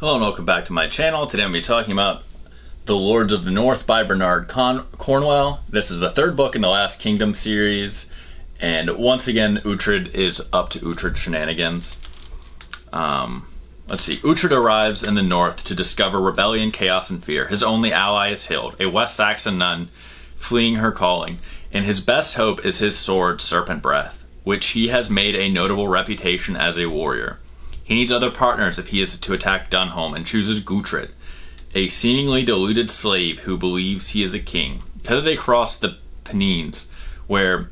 Hello and welcome back to my channel. Today I'm going to be talking about The Lords of the North by Bernard Cornwell. This is the third book in the Last Kingdom series, and once again Uhtred is up to Uhtred shenanigans. Let's see. Uhtred arrives in the north to discover rebellion, chaos, and fear. His only ally is Hild, a West Saxon nun fleeing her calling, and his best hope is his sword, Serpent Breath, which he has made a notable reputation as a warrior. He needs other partners if he is to attack Dunholm, and chooses Gutrid, a seemingly deluded slave who believes he is a king. Together they cross the Pennines, where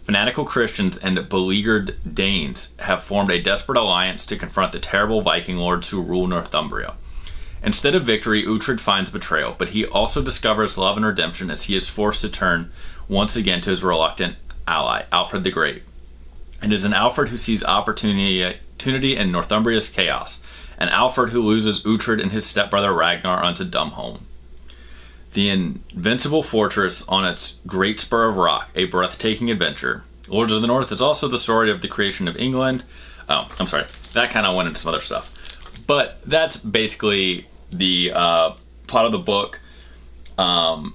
fanatical Christians and beleaguered Danes have formed a desperate alliance to confront the terrible Viking lords who rule Northumbria. Instead of victory, Uhtred finds betrayal, but he also discovers love and redemption as he is forced to turn once again to his reluctant ally, Alfred the Great. It is an Alfred who sees opportunity in Northumbria's chaos, an Alfred who loses Uhtred and his stepbrother Ragnar unto Dunholm. The invincible fortress on its great spur of rock, a breathtaking adventure. Lords of the North is also the story of the creation of England. Oh, I'm sorry. That kind of went into some other stuff. But that's basically the plot of the book. Uhtred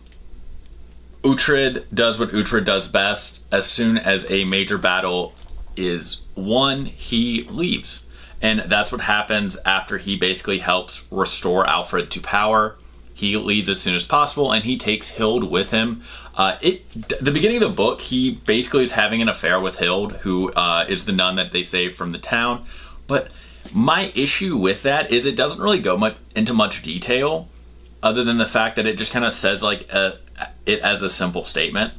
does what Uhtred does best. As soon as a major battle is won, he leaves. And that's what happens after he basically helps restore Alfred to power. He leaves as soon as possible, and he takes Hild with him. The beginning of the book, he basically is having an affair with Hild, who is the nun that they saved from the town. But my issue with that is it doesn't really go into much detail, other than the fact that it just kind of says like it as a simple statement.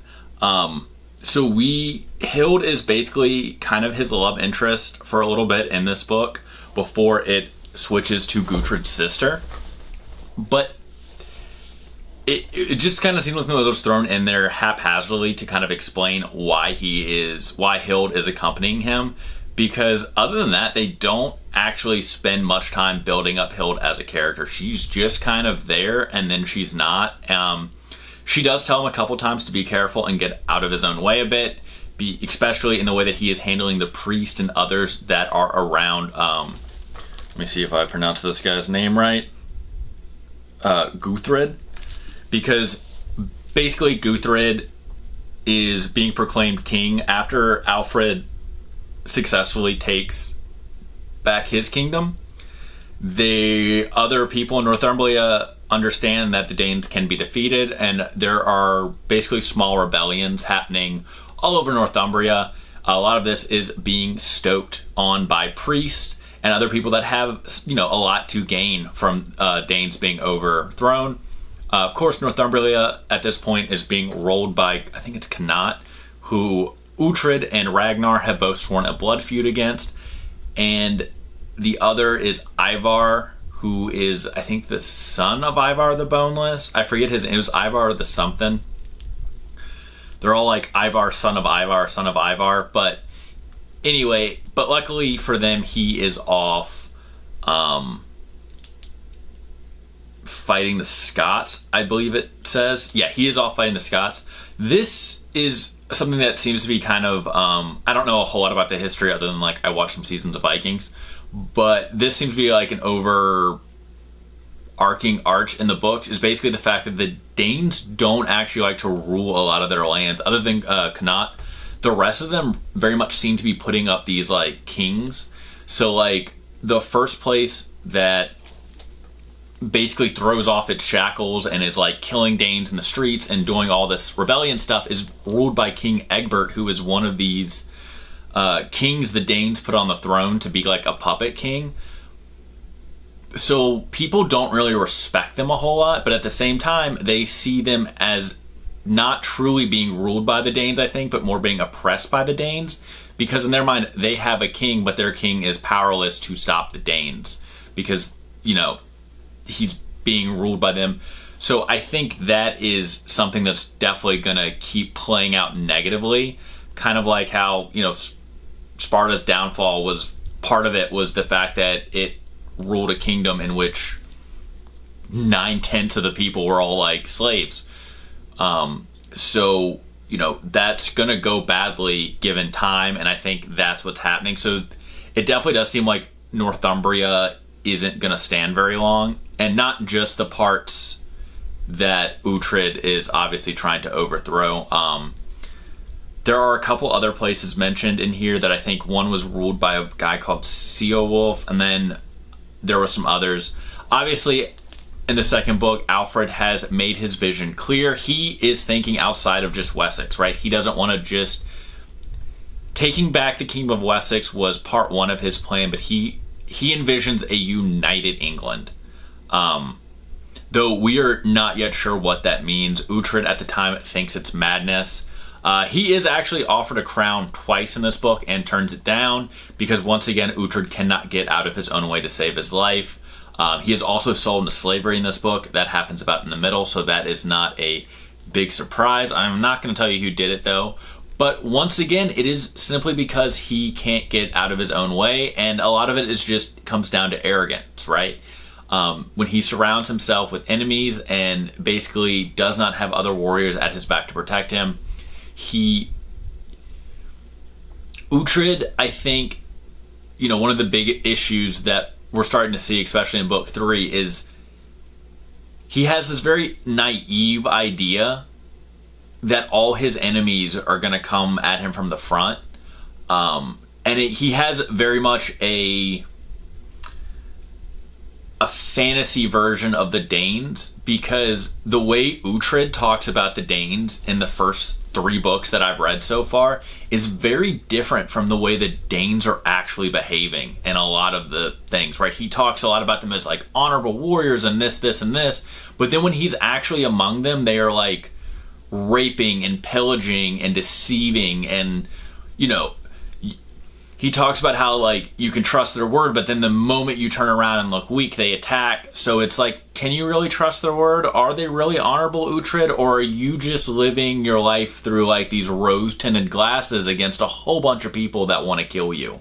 So Hild is basically kind of his love interest for a little bit in this book before it switches to Gutrid's sister. But it just kind of seems like something that was thrown in there haphazardly to kind of explain why Hild is accompanying him. Because other than that, they don't actually spend much time building up Hild as a character. She's just kind of there, and then she's not. She does tell him a couple times to be careful and get out of his own way a bit, especially in the way that he is handling the priest and others that are around. Let me see if I pronounce this guy's name right. Guthred. Because basically Guthred is being proclaimed king after Alfred successfully takes back his kingdom. The other people in Northumbria understand that the Danes can be defeated, and there are basically small rebellions happening all over Northumbria. A lot of this is being stoked on by priests and other people that have, a lot to gain from Danes being overthrown. Of course, Northumbria at this point is being ruled by, I think it's Connaught, who Uhtred and Ragnar have both sworn a blood feud against, and the other is Ivar, who is, I think, the son of Ivar the Boneless. I forget his name. It was Ivar the something. They're all like Ivar, son of Ivar, son of Ivar. But anyway, but luckily for them, he is off fighting the Scots, I believe it says. Yeah, he is off fighting the Scots. This is something that seems to be kind of, I don't know a whole lot about the history other than like I watched some seasons of Vikings. But this seems to be like an overarching arch in the books, is basically the fact that the Danes don't actually like to rule a lot of their lands, other than Connaught. The rest of them very much seem to be putting up these like kings. So like the first place that basically throws off its shackles and is like killing Danes in the streets and doing all this rebellion stuff is ruled by King Egbert, who is one of these kings the Danes put on the throne to be like a puppet king. So people don't really respect them a whole lot, but at the same time they see them as not truly being ruled by the Danes, I think, but more being oppressed by the Danes, because in their mind they have a king, but their king is powerless to stop the Danes because he's being ruled by them. So I think that is something that's definitely gonna keep playing out negatively, kind of like how Sparta's downfall was part of it was the fact that it ruled a kingdom in which 9/10 of the people were all like slaves. So that's gonna go badly given time, and I think that's what's happening. So it definitely does seem like Northumbria isn't going to stand very long, and not just the parts that Uhtred is obviously trying to overthrow. There are a couple other places mentioned in here that I think one was ruled by a guy called Ceolwulf, and then there were some others. Obviously, in the second book, Alfred has made his vision clear. He is thinking outside of just Wessex, right? He doesn't want to just... Taking back the Kingdom of Wessex was part one of his plan, but he envisions a united England. Though we are not yet sure what that means. Uhtred at the time thinks it's madness. He is actually offered a crown twice in this book and turns it down because once again Uhtred cannot get out of his own way to save his life. He is also sold into slavery in this book. That happens about in the middle, so that is not a big surprise. I'm not going to tell you who did it though. But once again, it is simply because he can't get out of his own way, and a lot of it is just comes down to arrogance, right? When he surrounds himself with enemies and basically does not have other warriors at his back to protect him, Uhtred, I think, one of the big issues that we're starting to see, especially in book 3, is he has this very naive idea that all his enemies are going to come at him from the front. He has very much a fantasy version of the Danes, because the way Uhtred talks about the Danes in the first 3 books that I've read so far is very different from the way the Danes are actually behaving in a lot of the things, right? He talks a lot about them as like honorable warriors and this, and this, but then when he's actually among them, they are like raping and pillaging and deceiving, and he talks about how like you can trust their word, but then the moment you turn around and look weak, they attack. So it's like, can you really trust their word? Are they really honorable, Uhtred, or are you just living your life through like these rose-tinted glasses against a whole bunch of people that want to kill you?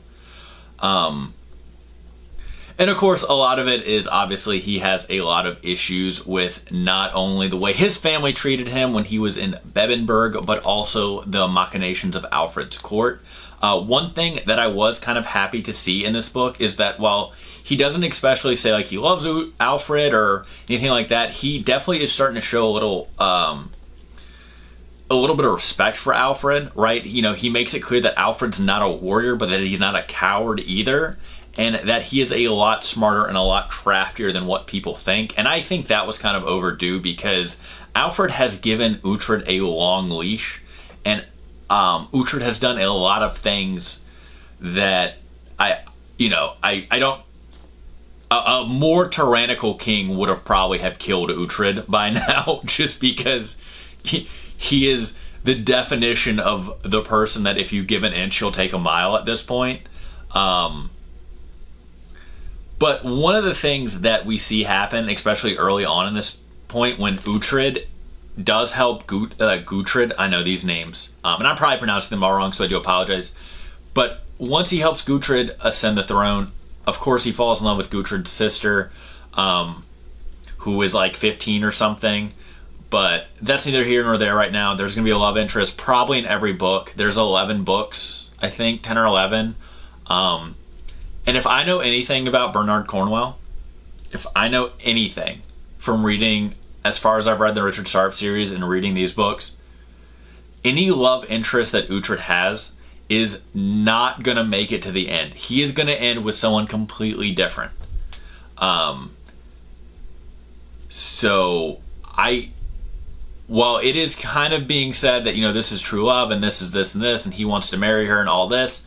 And of course, a lot of it is obviously he has a lot of issues with not only the way his family treated him when he was in Bebbanburg, but also the machinations of Alfred's court. One thing that I was kind of happy to see in this book is that while he doesn't especially say like he loves Alfred or anything like that, he definitely is starting to show a little bit of respect for Alfred, right? He makes it clear that Alfred's not a warrior, but that he's not a coward either, and that he is a lot smarter and a lot craftier than what people think. And I think that was kind of overdue, because Alfred has given Uhtred a long leash, and Uhtred has done a lot of things that I don't... A more tyrannical king would have probably have killed Uhtred by now, just because he is the definition of the person that if you give an inch, he'll take a mile at this point. But one of the things that we see happen, especially early on in this point, when Uhtred does help Gutrid, I know these names, and I'm probably pronouncing them all wrong, so I do apologize. But once he helps Gutrid ascend the throne, of course he falls in love with Gutrid's sister, who is like 15 or something. But that's neither here nor there right now. There's going to be a love interest probably in every book. There's 11 books, I think, 10 or 11. And if I know anything about Bernard Cornwell, if I know anything from reading, as far as I've read the Richard Sharp series and reading these books, any love interest that Uhtred has is not going to make it to the end. He is going to end with someone completely different. While it is kind of being said that, this is true love and this is this and this, and he wants to marry her and all this,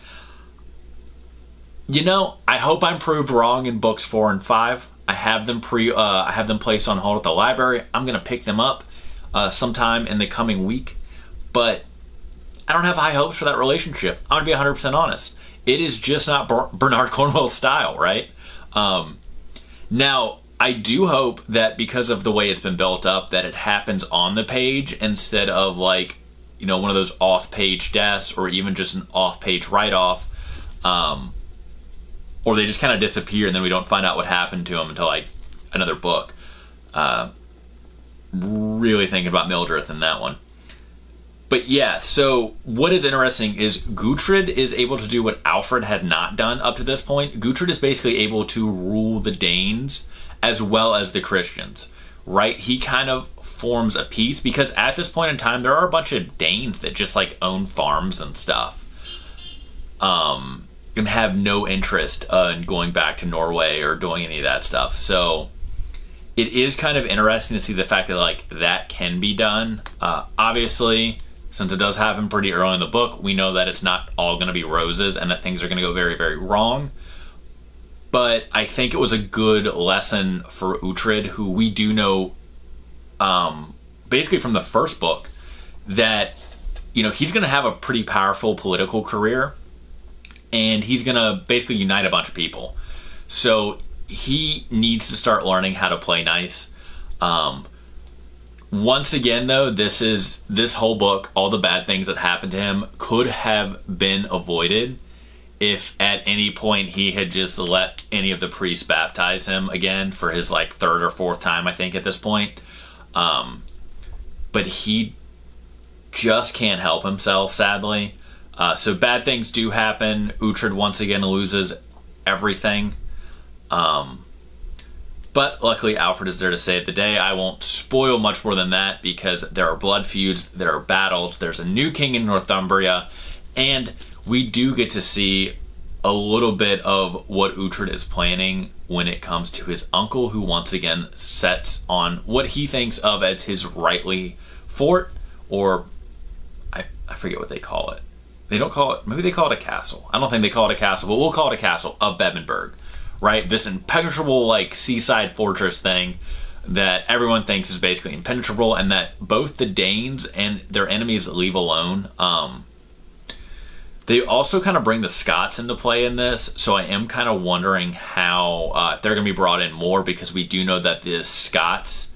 I hope I'm proved wrong in books 4 and 5. I have them placed on hold at the library. I'm going to pick them up sometime in the coming week, but I don't have high hopes for that relationship. I'm going to be 100% honest. It is just not Bernard Cornwell's style, right? Now, I do hope that because of the way it's been built up, that it happens on the page instead of like, one of those off-page deaths or even just an off-page write-off. Or they just kind of disappear and then we don't find out what happened to them until like another book. Really thinking about Mildred in that one. But yeah, so what is interesting is Guthred is able to do what Alfred had not done up to this point. Guthred is basically able to rule the Danes as well as the Christians, right? He kind of forms a peace, because at this point in time, there are a bunch of Danes that just like own farms and stuff. And have no interest in going back to Norway or doing any of that stuff. So it is kind of interesting to see the fact that like that can be done. Obviously, since it does happen pretty early in the book, we know that it's not all going to be roses and that things are going to go very, very wrong. But I think it was a good lesson for Uhtred, who we do know basically from the first book that, you know, he's going to have a pretty powerful political career, and he's going to basically unite a bunch of people. So he needs to start learning how to play nice. Once again, though, this whole book, all the bad things that happened to him could have been avoided if at any point he had just let any of the priests baptize him again for his like third or fourth time, I think, at this point. But he just can't help himself, sadly. So bad things do happen. Uhtred once again loses everything. But luckily Alfred is there to save the day. I won't spoil much more than that because there are blood feuds, there are battles, there's a new king in Northumbria, and we do get to see a little bit of what Uhtred is planning when it comes to his uncle, who once again sets on what he thinks of as his rightly fort, or I forget what they call it. They don't call it, maybe they call it a castle. I don't think they call it a castle, but we'll call it a castle of Bebbanburg. Right, this impenetrable like seaside fortress thing that everyone thinks is basically impenetrable, and that both the Danes and their enemies leave alone. They also kind of bring the Scots into play in this, so I am kind of wondering how they're going to be brought in more, because we do know that the Scots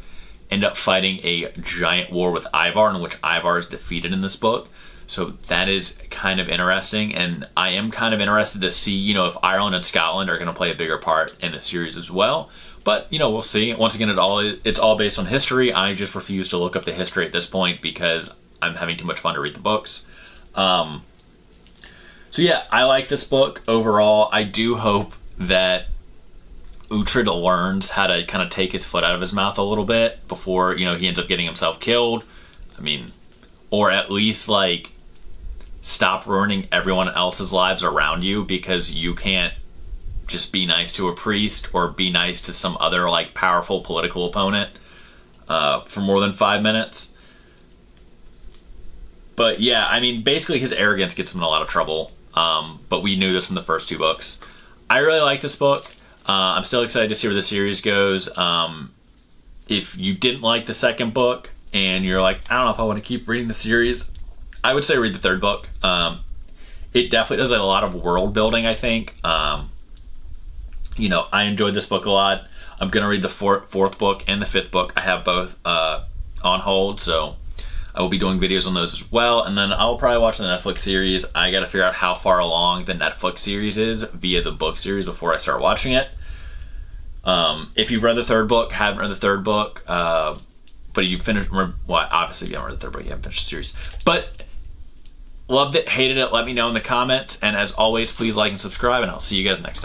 end up fighting a giant war with Ivar, in which Ivar is defeated in this book. So that is kind of interesting, and I am kind of interested to see, you know, if Ireland and Scotland are going to play a bigger part in the series as well. But, you know, we'll see. Once again, it's all based on history. I just refuse to look up the history at this point because I'm having too much fun to read the books. So yeah, I like this book overall. I do hope that Uhtred learns how to kind of take his foot out of his mouth a little bit before, you know, he ends up getting himself killed. I mean, or at least like stop ruining everyone else's lives around you because you can't just be nice to a priest or be nice to some other like powerful political opponent for more than 5 minutes. But yeah, I mean, basically his arrogance gets him in a lot of trouble. But we knew this from the first 2 books. I really like this book. I'm still excited to see where the series goes. If you didn't like the second book and you're like, I don't know if I want to keep reading the series, I would say read the 3rd book. It definitely does a lot of world building, I think. You know, I enjoyed this book a lot. I'm going to read the 4th book and the 5th book. I have both on hold, so I will be doing videos on those as well. And then I'll probably watch the Netflix series. I got to figure out how far along the Netflix series is via the book series before I start watching it. If you've read the 3rd book, haven't read the 3rd book, but you finished, well, obviously you haven't read the 3rd book, you haven't finished the series. But loved it, hated it, let me know in the comments. And as always, please like and subscribe, and I'll see you guys next time.